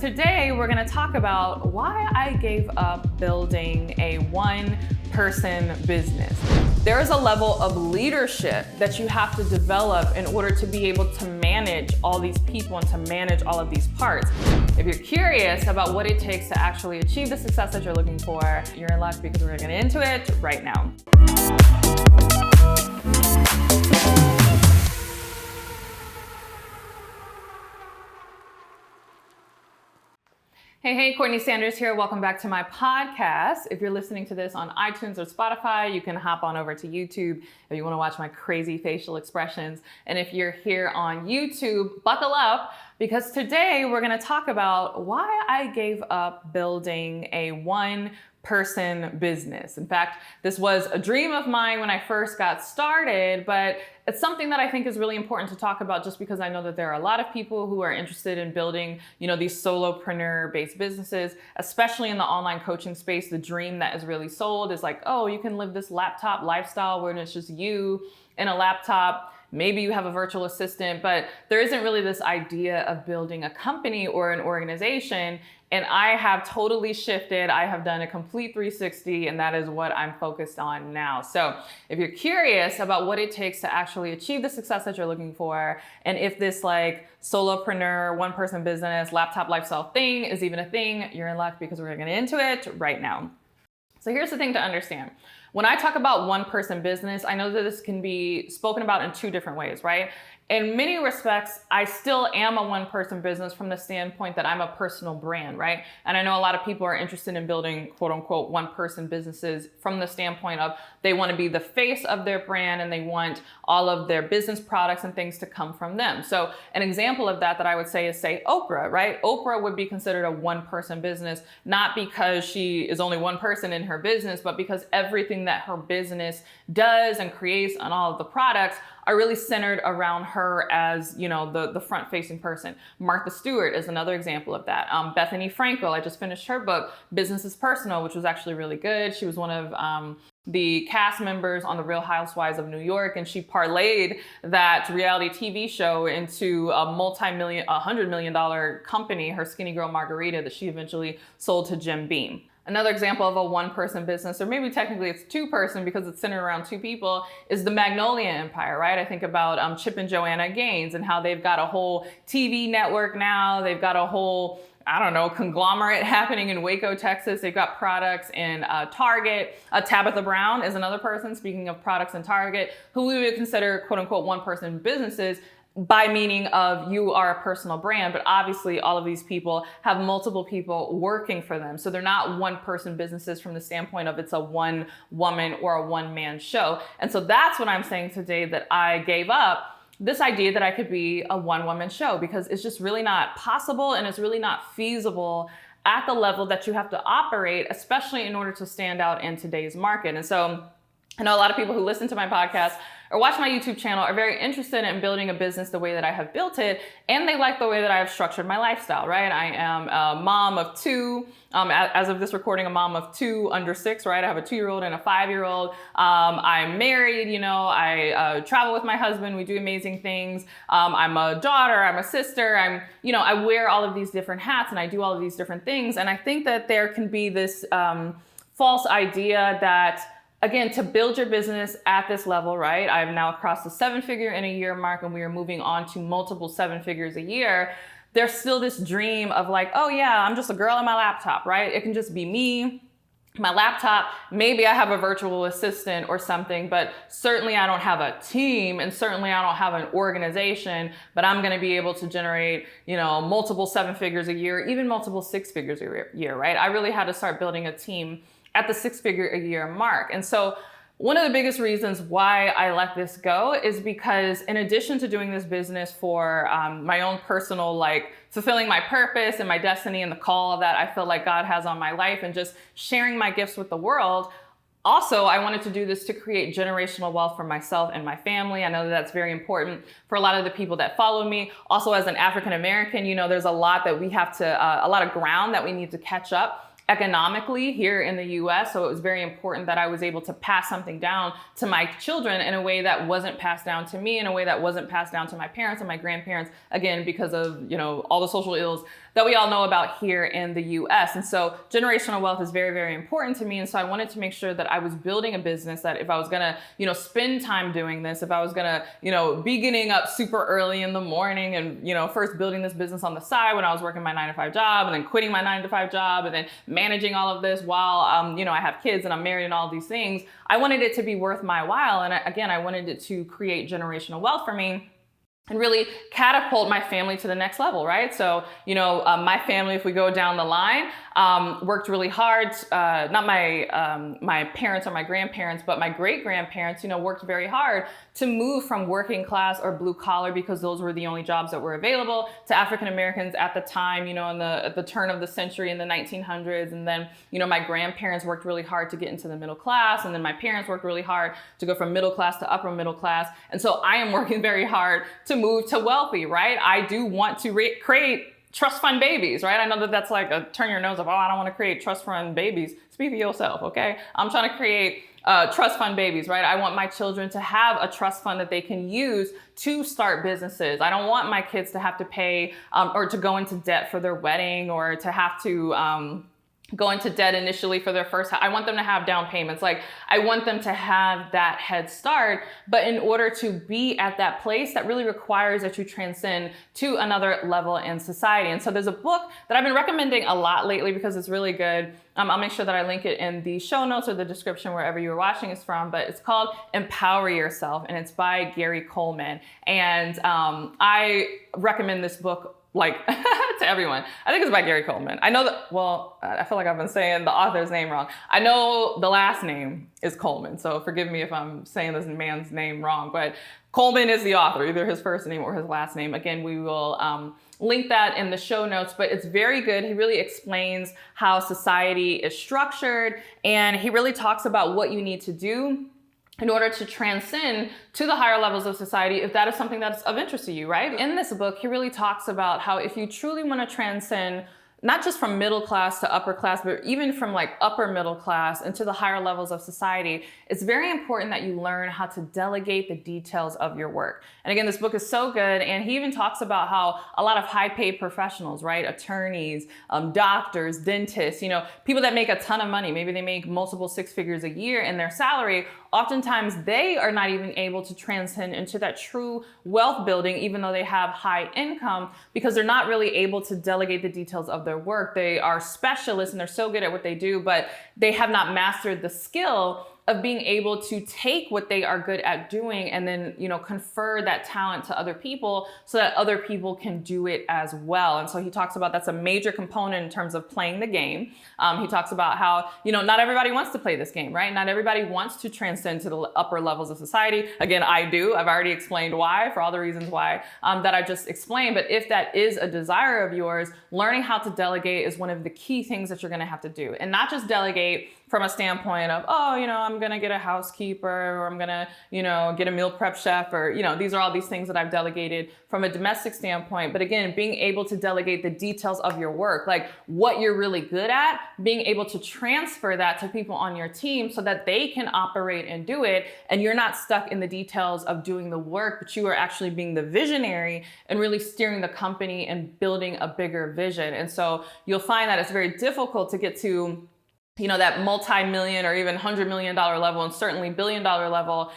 today we're going to talk about why I gave up building a one-person business. There is a level of leadership that you have to develop in order to be able to manage all these people and to manage all of these parts. If you're curious about what it takes to actually achieve the success that you're looking for, you're in luck because we're going to get into it right now. Hey, Courtney Sanders here. Welcome back to my podcast. If you're listening to this on iTunes or Spotify, you can hop on over to YouTube if you want to watch my crazy facial expressions. And if you're here on YouTube, buckle up because today we're going to talk about why I gave up building a one-person business. In fact, this was a dream of mine when I first got started, but it's something that I think is really important to talk about just because I know that there are a lot of people who are interested in building, these solopreneur-based businesses, especially in the online coaching space. The dream that is really sold is like, oh, you can live this laptop lifestyle where it's just you in a laptop. Maybe you have a virtual assistant, but there isn't really this idea of building a company or an organization. And I have totally shifted. I have done a complete 360, and that is what I'm focused on now. So if you're curious about what it takes to actually achieve the success that you're looking for, and if this solopreneur, one-person business, laptop lifestyle thing is even a thing, you're in luck because we're going to get into it right now. So here's the thing to understand. When I talk about one-person business, I know that this can be spoken about in two different ways, right? In many respects, I still am a one-person business from the standpoint that I'm a personal brand, right? And I know a lot of people are interested in building quote unquote one-person businesses from the standpoint of they want to be the face of their brand and they want all of their business products and things to come from them. So an example of that I would say is Oprah, right? Oprah would be considered a one-person business, not because she is only one person in her business, but because everything that her business does and creates and all of the products are really centered around her as, the front-facing person. Martha Stewart is another example of that. Bethany Frankel, I just finished her book, Business is Personal, which was actually really good. She was one of the cast members on The Real Housewives of New York, and she parlayed that reality TV show into a $100 million company, her Skinny Girl Margarita, that she eventually sold to Jim Beam. Another example of a one-person business, or maybe technically it's two-person because it's centered around two people, is the Magnolia Empire, right? I think about Chip and Joanna Gaines and how they've got a whole TV network now. They've got a whole, conglomerate happening in Waco, Texas. They've got products in Target. Tabitha Brown is another person, speaking of products in Target, who we would consider quote-unquote one-person businesses, by meaning of you are a personal brand, but obviously all of these people have multiple people working for them. So they're not one-person businesses from the standpoint of it's a one-woman or a one-man show. And so that's what I'm saying today, that I gave up this idea that I could be a one-woman show because it's just really not possible and it's really not feasible at the level that you have to operate, especially in order to stand out in today's market. And so I know a lot of people who listen to my podcast or watch my YouTube channel are very interested in building a business the way that I have built it, and they like the way that I have structured my lifestyle, right? I am a mom of two, as of this recording, a mom of two under 6, right? I have a 2-year-old and a 5-year-old. I'm married, I travel with my husband, we do amazing things. I'm a daughter, I'm a sister, I wear all of these different hats and I do all of these different things. And I think that there can be this false idea that, again, to build your business at this level, right? I've now crossed the 7-figure in a year mark and we are moving on to multiple 7 figures a year. There's still this dream of oh yeah, I'm just a girl on my laptop, right? It can just be me, my laptop. Maybe I have a virtual assistant or something, but certainly I don't have a team and certainly I don't have an organization, but I'm going to be able to generate, multiple 7 figures a year, even multiple 6 figures a year, right? I really had to start building a team at the 6-figure a year mark. And so one of the biggest reasons why I let this go is because in addition to doing this business for my own personal, fulfilling my purpose and my destiny and the call that I feel like God has on my life and just sharing my gifts with the world, also, I wanted to do this to create generational wealth for myself and my family. I know that that's very important for a lot of the people that follow me. Also, as an African American, there's a lot that we have to, a lot of ground that we need to catch up economically here in the US. So it was very important that I was able to pass something down to my children in a way that wasn't passed down to me, in a way that wasn't passed down to my parents and my grandparents, again, because of, all the social ills that we all know about here in the US. And so generational wealth is very, very important to me. And so I wanted to make sure that I was building a business that if I was gonna, spend time doing this, if I was gonna, be getting up super early in the morning and, first building this business on the side when I was working my 9-to-5 job and then quitting my 9-to-5 job and then managing all of this while, I have kids and I'm married and all these things, I wanted it to be worth my while. And I wanted it to create generational wealth for me and really catapult my family to the next level, right? So, my family, if we go down the line, worked really hard. Not my parents or my grandparents, but my great-grandparents, worked very hard to move from working class or blue collar, because those were the only jobs that were available, to African Americans at the time, at the turn of the century in the 1900s. And then, my grandparents worked really hard to get into the middle class. And then my parents worked really hard to go from middle class to upper middle class. And so I am working very hard to move to wealthy, right? I do want to create trust fund babies, right? I know that that's like a turn your nose up. Oh, I don't want to create trust fund babies. Speak for yourself, okay? I'm trying to create trust fund babies, right? I want my children to have a trust fund that they can use to start businesses. I don't want my kids to have to pay or to go into debt for their wedding, or to have to go into debt initially for their first house. I want them to have down payments. Like, I want them to have that head start. But in order to be at that place, that really requires that you transcend to another level in society. And so there's a book that I've been recommending a lot lately because it's really good. I'll make sure that I link it in the show notes or the description wherever you're watching this from, but it's called Empower Yourself, and it's by Gary Coleman. And I recommend this book to everyone. I think it's by Gary Coleman. I know that, I feel like I've been saying the author's name wrong. I know the last name is Coleman, so forgive me if I'm saying this man's name wrong, but Coleman is the author, either his first name or his last name. Again, we will link that in the show notes, but it's very good. He really explains how society is structured, and he really talks about what you need to do in order to transcend to the higher levels of society, if that is something that's of interest to you, right? In this book, he really talks about how if you truly want to transcend, not just from middle class to upper class, but even from upper middle class into the higher levels of society, it's very important that you learn how to delegate the details of your work. And again, this book is so good. And he even talks about how a lot of high paid professionals, right? Attorneys, doctors, dentists, people that make a ton of money, maybe they make multiple 6 figures a year in their salary. Oftentimes they are not even able to transcend into that true wealth building, even though they have high income, because they're not really able to delegate the details of their work. They are specialists and they're so good at what they do, but they have not mastered the skill of being able to take what they are good at doing and then, confer that talent to other people so that other people can do it as well. And so he talks about that's a major component in terms of playing the game. He talks about how, not everybody wants to play this game, right? Not everybody wants to transcend to the upper levels of society. Again, I do. I've already explained why, for all the reasons why that I just explained. But if that is a desire of yours, learning how to delegate is one of the key things that you're going to have to do. And not just delegate from a standpoint of, I'm going to get a housekeeper, or I'm going to, get a meal prep chef, or, these are all these things that I've delegated from a domestic standpoint. But again, being able to delegate the details of your work, like what you're really good at, being able to transfer that to people on your team so that they can operate and do it. And you're not stuck in the details of doing the work, but you are actually being the visionary and really steering the company and building a bigger vision. And so you'll find that it's very difficult to get to that multi-million or even $100 million level, and certainly billion-dollar level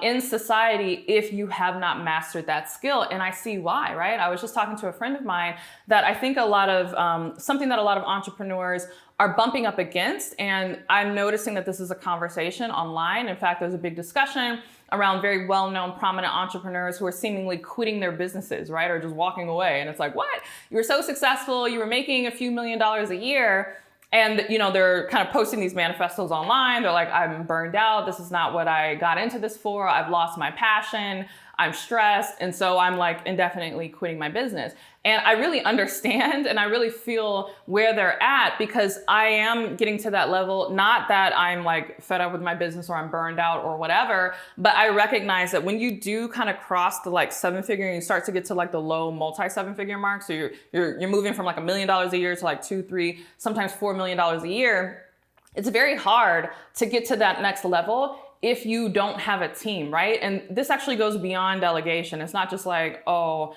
in society if you have not mastered that skill. And I see why, right? I was just talking to a friend of mine that I think a lot of, something that a lot of entrepreneurs are bumping up against. And I'm noticing that this is a conversation online. In fact, there's a big discussion around very well-known, prominent entrepreneurs who are seemingly quitting their businesses, right? Or just walking away. And it's like, what? You were so successful. You were making a few $1 million a year. And, they're kind of posting these manifestos online. They're like, I'm burned out. This is not what I got into this for. I've lost my passion. I'm stressed. And so I'm indefinitely quitting my business. And I really understand and I really feel where they're at, because I am getting to that level, not that I'm fed up with my business or I'm burned out or whatever, but I recognize that when you do kind of cross the 7-figure and you start to get to the low multi-7-figure mark, so you're moving from $1 million a year to 2, 3, sometimes $4 million a year, it's very hard to get to that next level if you don't have a team, right? And this actually goes beyond delegation. It's not just like, oh,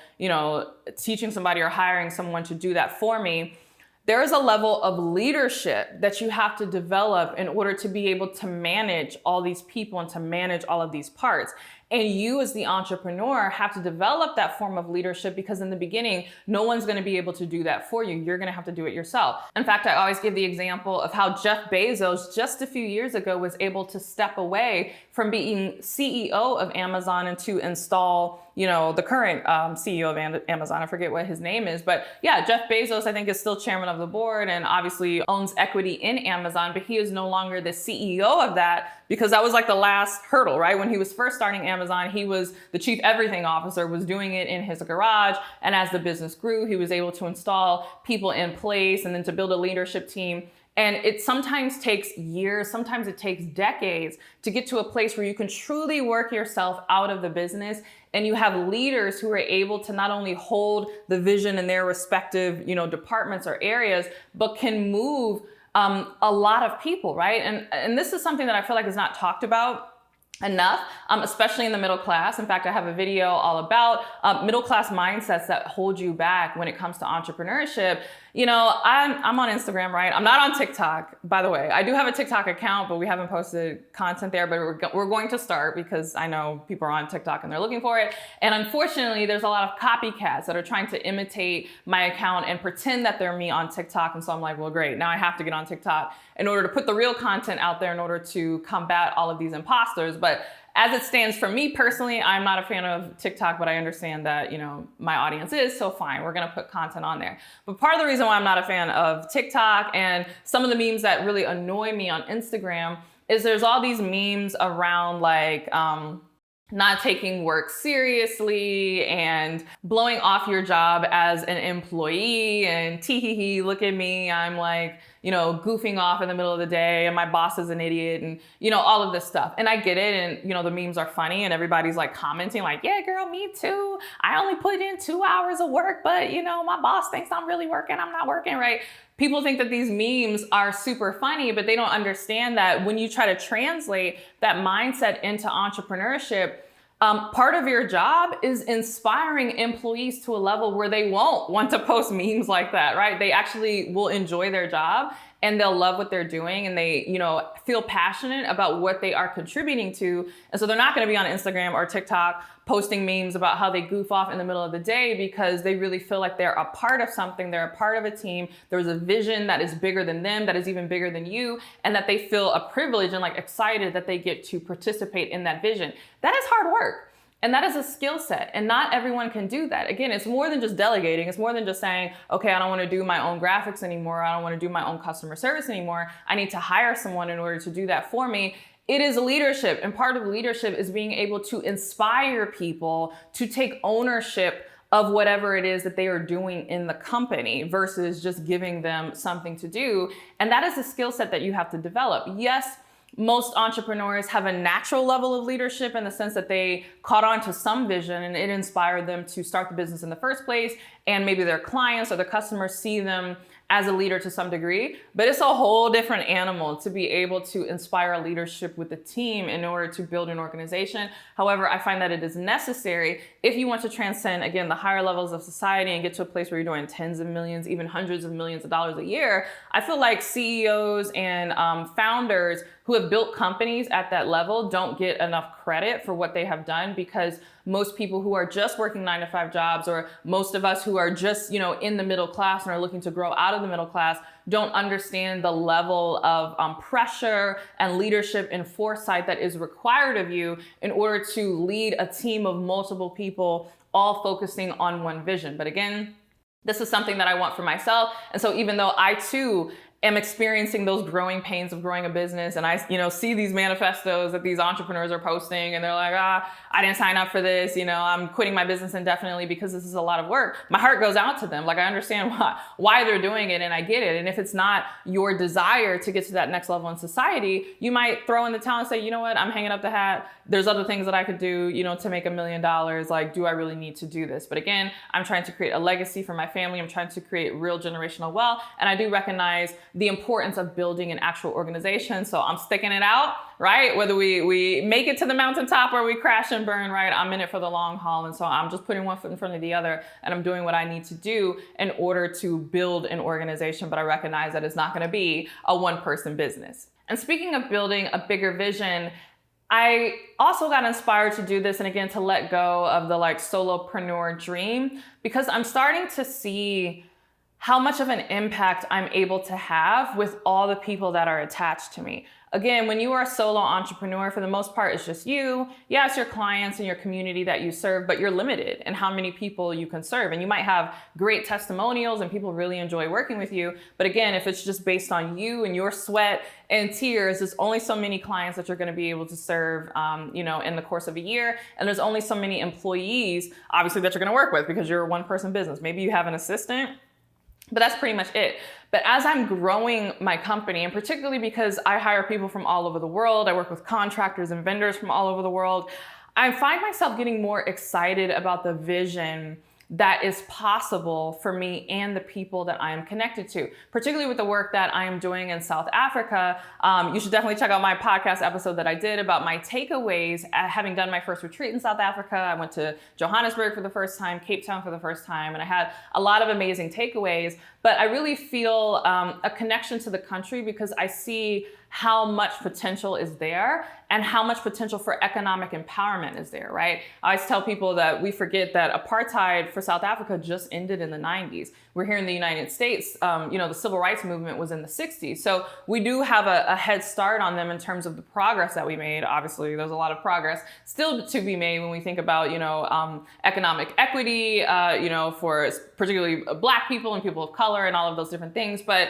teaching somebody or hiring someone to do that for me. There is a level of leadership that you have to develop in order to be able to manage all these people and to manage all of these parts. And you as the entrepreneur have to develop that form of leadership, because in the beginning, no one's going to be able to do that for you. You're going to have to do it yourself. In fact, I always give the example of how Jeff Bezos just a few years ago was able to step away from being CEO of Amazon and to install, the current CEO of Amazon. I forget what his name is, but yeah, Jeff Bezos, I think, is still chairman of the board and obviously owns equity in Amazon, but he is no longer the CEO of that, because that was like the last hurdle, right? When he was first starting Amazon, he was the chief everything officer, was doing it in his garage. And as the business grew, he was able to install people in place and then to build a leadership team. And it sometimes takes years, sometimes it takes decades to get to a place where you can truly work yourself out of the business, and you have leaders who are able to not only hold the vision in their respective, departments or areas, but can move a lot of people, right? And this is something that I feel like is not talked about enough, especially in the middle class. In fact, I have a video all about middle class mindsets that hold you back when it comes to entrepreneurship. I'm on Instagram, right? I'm not on TikTok, by the way. I do have a TikTok account, but we haven't posted content there, but we're going to start, because I know people are on TikTok and they're looking for it. And unfortunately, there's a lot of copycats that are trying to imitate my account and pretend that they're me on TikTok. And so I'm like, well, great. Now I have to get on TikTok in order to put the real content out there in order to combat all of these imposters. But as it stands for me personally, I'm not a fan of TikTok, but I understand that, my audience is, so fine, we're gonna put content on there. But part of the reason why I'm not a fan of TikTok and some of the memes that really annoy me on Instagram is there's all these memes around like, not taking work seriously and blowing off your job as an employee and tee hee hee, look at me, I'm like, goofing off in the middle of the day and my boss is an idiot and, all of this stuff. And I get it. And, the memes are funny and everybody's like commenting like, yeah, girl, me too. I only put in 2 hours of work, but my boss thinks I'm really working. I'm not working, right? People think that these memes are super funny, but they don't understand that when you try to translate that mindset into entrepreneurship, part of your job is inspiring employees to a level where they won't want to post memes like that, right? They actually will enjoy their job and they'll love what they're doing and they, feel passionate about what they are contributing to. And so they're not going to be on Instagram or TikTok posting memes about how they goof off in the middle of the day, because they really feel like they're a part of something. They're a part of a team. There's a vision that is bigger than them, that is even bigger than you, and that they feel a privilege and like excited that they get to participate in that vision. That is hard work. And that is a skill set, and not everyone can do that. Again, it's more than just delegating. It's more than just saying, okay, I don't want to do my own graphics anymore. I don't want to do my own customer service anymore. I need to hire someone in order to do that for me. It is leadership, and part of leadership is being able to inspire people to take ownership of whatever it is that they are doing in the company versus just giving them something to do. And that is a skill set that you have to develop. Yes, most entrepreneurs have a natural level of leadership in the sense that they caught on to some vision and it inspired them to start the business in the first place. And maybe their clients or their customers see them as a leader to some degree, but it's a whole different animal to be able to inspire leadership with a team in order to build an organization. However, I find that it is necessary if you want to transcend, again, the higher levels of society and get to a place where you're doing tens of millions, even hundreds of millions of dollars a year. I feel like CEOs and founders who have built companies at that level don't get enough credit for what they have done, because most people who are just working 9-to-5 jobs, or most of us who are just, in the middle class and are looking to grow out of the middle class, don't understand the level of pressure and leadership and foresight that is required of you in order to lead a team of multiple people, all focusing on one vision. But again, this is something that I want for myself. And so even though I too am experiencing those growing pains of growing a business, and I, see these manifestos that these entrepreneurs are posting, and they're like, I didn't sign up for this, I'm quitting my business indefinitely because this is a lot of work. My heart goes out to them. Like, I understand why they're doing it, and I get it. And if it's not your desire to get to that next level in society, you might throw in the towel and say, you know what, I'm hanging up the hat. There's other things that I could do, to make $1 million. Like, do I really need to do this? But again, I'm trying to create a legacy for my family. I'm trying to create real generational wealth. And I do recognize the importance of building an actual organization. So I'm sticking it out, right? Whether we make it to the mountaintop or we crash and burn, right? I'm in it for the long haul. And so I'm just putting one foot in front of the other, and I'm doing what I need to do in order to build an organization. But I recognize that it's not going to be a one-person business. And speaking of building a bigger vision, I also got inspired to do this, and again, to let go of the solopreneur dream, because I'm starting to see how much of an impact I'm able to have with all the people that are attached to me. Again, when you are a solo entrepreneur, for the most part, it's just you. Yes, your clients and your community that you serve, but you're limited in how many people you can serve. And you might have great testimonials and people really enjoy working with you. But again, if it's just based on you and your sweat and tears, there's only so many clients that you're going to be able to serve, in the course of a year. And there's only so many employees, obviously, that you're going to work with, because you're a one-person business. Maybe you have an assistant, but that's pretty much it. But as I'm growing my company, and particularly because I hire people from all over the world, I work with contractors and vendors from all over the world, I find myself getting more excited about the vision that is possible for me and the people that I am connected to, particularly with the work that I am doing in South Africa. You should definitely check out my podcast episode that I did about my takeaways having done my first retreat in South Africa. I went to Johannesburg for the first time, Cape Town for the first time, and I had a lot of amazing takeaways. But I really feel a connection to the country because I see how much potential is there and how much potential for economic empowerment is there, right? I always tell people that we forget that apartheid for South Africa just ended in the 90s. We're here in the United States, the civil rights movement was in the 60s. So we do have a head start on them in terms of the progress that we made. Obviously, there's a lot of progress still to be made when we think about, economic equity, for particularly Black people and people of color and all of those different things. But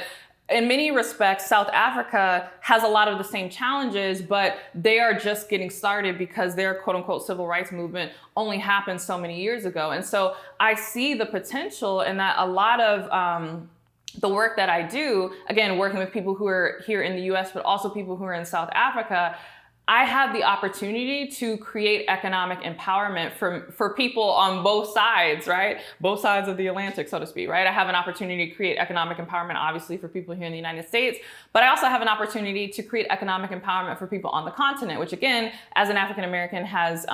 in many respects, South Africa has a lot of the same challenges, but they are just getting started because their quote unquote civil rights movement only happened so many years ago. And so I see the potential in that a lot of the work that I do, again, working with people who are here in the US, but also people who are in South Africa, I have the opportunity to create economic empowerment for people on both sides, right? Both sides of the Atlantic, so to speak, right? I have an opportunity to create economic empowerment, obviously, for people here in the United States, but I also have an opportunity to create economic empowerment for people on the continent, which again, as an African American has,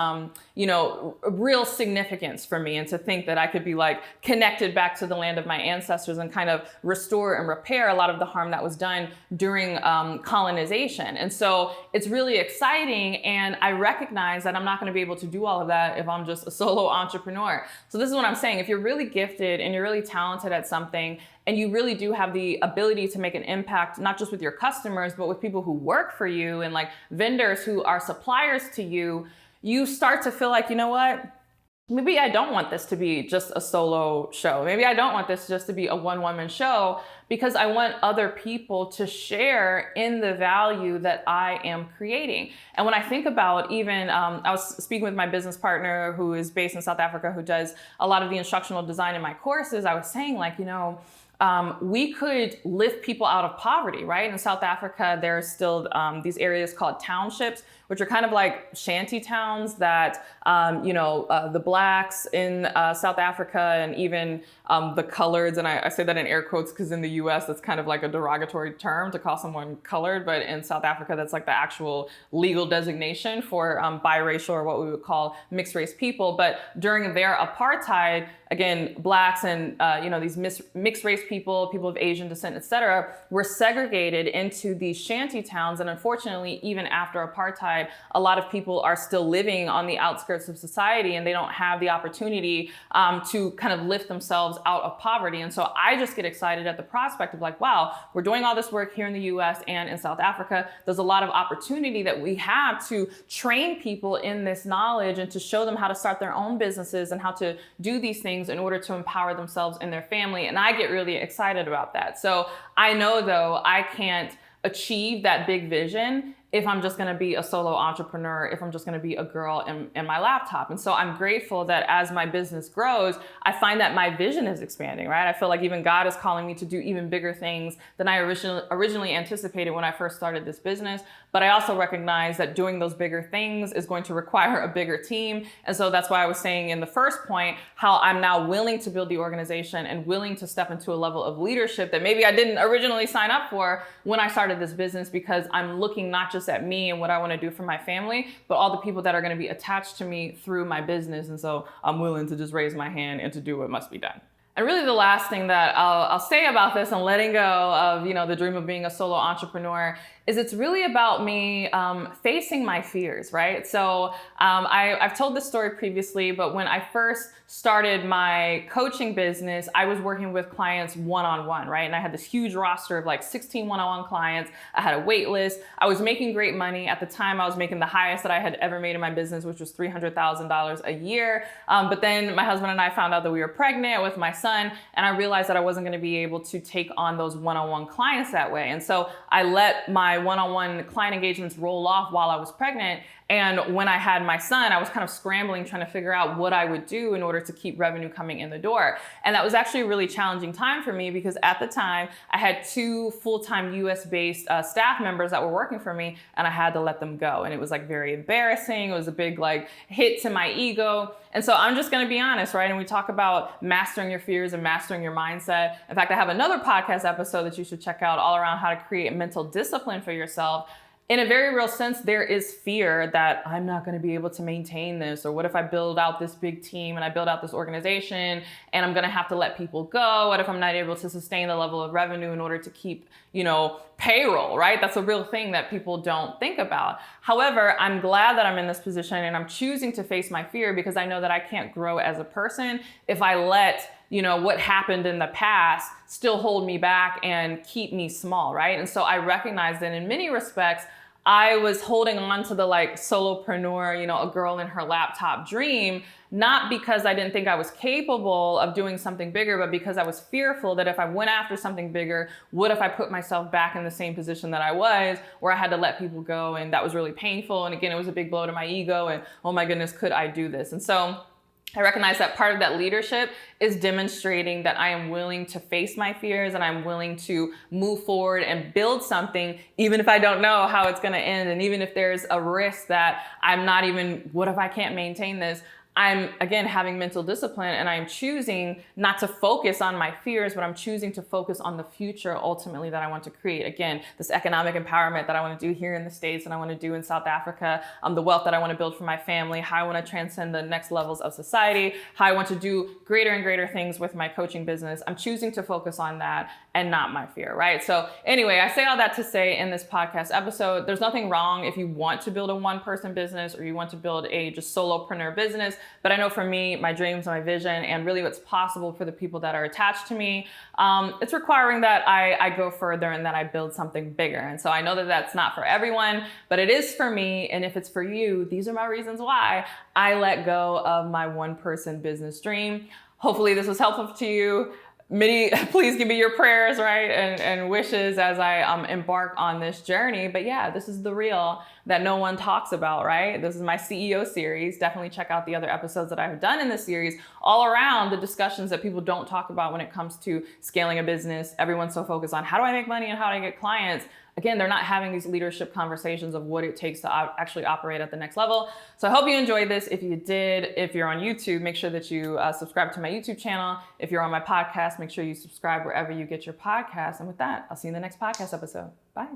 real significance for me. And to think that I could be connected back to the land of my ancestors and kind of restore and repair a lot of the harm that was done during colonization. And so it's really exciting. And I recognize that I'm not going to be able to do all of that if I'm just a solo entrepreneur. So this is what I'm saying. If you're really gifted and you're really talented at something, and you really do have the ability to make an impact, not just with your customers, but with people who work for you and vendors who are suppliers to you, you start to feel like, you know what? Maybe I don't want this to be just a solo show. Maybe I don't want this just to be a one-woman show, because I want other people to share in the value that I am creating. And when I think about even, I was speaking with my business partner who is based in South Africa, who does a lot of the instructional design in my courses. I was saying we could lift people out of poverty, right? In South Africa, there's still these areas called townships, which are kind of like shanty towns that, the Blacks in South Africa and even the coloreds, and I say that in air quotes because in the US, that's kind of like a derogatory term to call someone colored, but in South Africa, that's like the actual legal designation for biracial, or what we would call mixed race people. But during their apartheid, again, Blacks and these mixed race people of Asian descent, etc., were segregated into these shanty towns. And unfortunately, even after apartheid, a lot of people are still living on the outskirts of society, and they don't have the opportunity to kind of lift themselves out of poverty. And so I just get excited at the prospect of wow, we're doing all this work here in the US and in South Africa. There's a lot of opportunity that we have to train people in this knowledge and to show them how to start their own businesses and how to do these things in order to empower themselves and their family. And I get really excited about that. So I know, though, I can't achieve that big vision if I'm just going to be a solo entrepreneur, if I'm just going to be a girl in my laptop. And so I'm grateful that as my business grows, I find that my vision is expanding, right? I feel like even God is calling me to do even bigger things than I originally anticipated when I first started this business. But I also recognize that doing those bigger things is going to require a bigger team. And so that's why I was saying in the first point, how I'm now willing to build the organization and willing to step into a level of leadership that maybe I didn't originally sign up for when I started this business, because I'm looking not just at me and what I want to do for my family, but all the people that are going to be attached to me through my business. And so I'm willing to just raise my hand and to do what must be done. And really the last thing that I'll say about this and letting go of, the dream of being a solo entrepreneur is it's really about me facing my fears, right? So I've told this story previously, but when I first started my coaching business, I was working with clients one-on-one, right? And I had this huge roster of like 16 one-on-one clients. I had a wait list. I was making great money. At the time, I was making the highest that I had ever made in my business, which was $300,000 a year. But then my husband and I found out that we were pregnant with my son, and I realized that I wasn't going to be able to take on those one-on-one clients that way. And so I let my one-on-one client engagements roll off while I was pregnant. And when I had my son, I was kind of scrambling, trying to figure out what I would do in order to keep revenue coming in the door. And that was actually a really challenging time for me, because at the time I had 2 full-time US-based staff members that were working for me, and I had to let them go. And it was like very embarrassing. It was a big hit to my ego. And so I'm just going to be honest, right? And we talk about mastering your fears and mastering your mindset. In fact, I have another podcast episode that you should check out all around how to create mental discipline for yourself. In a very real sense, there is fear that I'm not going to be able to maintain this, or what if I build out this big team and I build out this organization and I'm going to have to let people go? What if I'm not able to sustain the level of revenue in order to keep, payroll, right? That's a real thing that people don't think about. However, I'm glad that I'm in this position, and I'm choosing to face my fear, because I know that I can't grow as a person if I let what happened in the past still hold me back and keep me small, right? And so I recognize that in many respects, I was holding on to the solopreneur, a girl in her laptop dream, not because I didn't think I was capable of doing something bigger, but because I was fearful that if I went after something bigger, what if I put myself back in the same position that I was, where I had to let people go? And that was really painful. And again, it was a big blow to my ego, and oh my goodness, could I do this? And so I recognize that part of that leadership is demonstrating that I am willing to face my fears, and I'm willing to move forward and build something, even if I don't know how it's going to end. And even if there's a risk that I'm not even, what if I can't maintain this? I'm, again, having mental discipline, and I'm choosing not to focus on my fears, but I'm choosing to focus on the future ultimately that I want to create. Again, this economic empowerment that I want to do here in the States and I want to do in South Africa, the wealth that I want to build for my family, how I want to transcend the next levels of society, how I want to do greater and greater things with my coaching business. I'm choosing to focus on that and not my fear, right? So anyway, I say all that to say in this podcast episode, there's nothing wrong if you want to build a one-person business, or you want to build a just solopreneur business. But I know for me, my dreams, my vision, and really what's possible for the people that are attached to me, it's requiring that I go further and that I build something bigger. And so I know that that's not for everyone, but it is for me. And if it's for you, these are my reasons why I let go of my one-person business dream. Hopefully this was helpful to you. Please give me your prayers, right, and wishes as I embark on this journey. But yeah, this is the real that no one talks about, right? This is my CEO series. Definitely check out the other episodes that I've done in this series, all around the discussions that people don't talk about when it comes to scaling a business. Everyone's so focused on how do I make money and how do I get clients. Again, they're not having these leadership conversations of what it takes to actually operate at the next level. So I hope you enjoyed this. If you did, if you're on YouTube, make sure that you subscribe to my YouTube channel. If you're on my podcast, make sure you subscribe wherever you get your podcasts. And with that, I'll see you in the next podcast episode. Bye.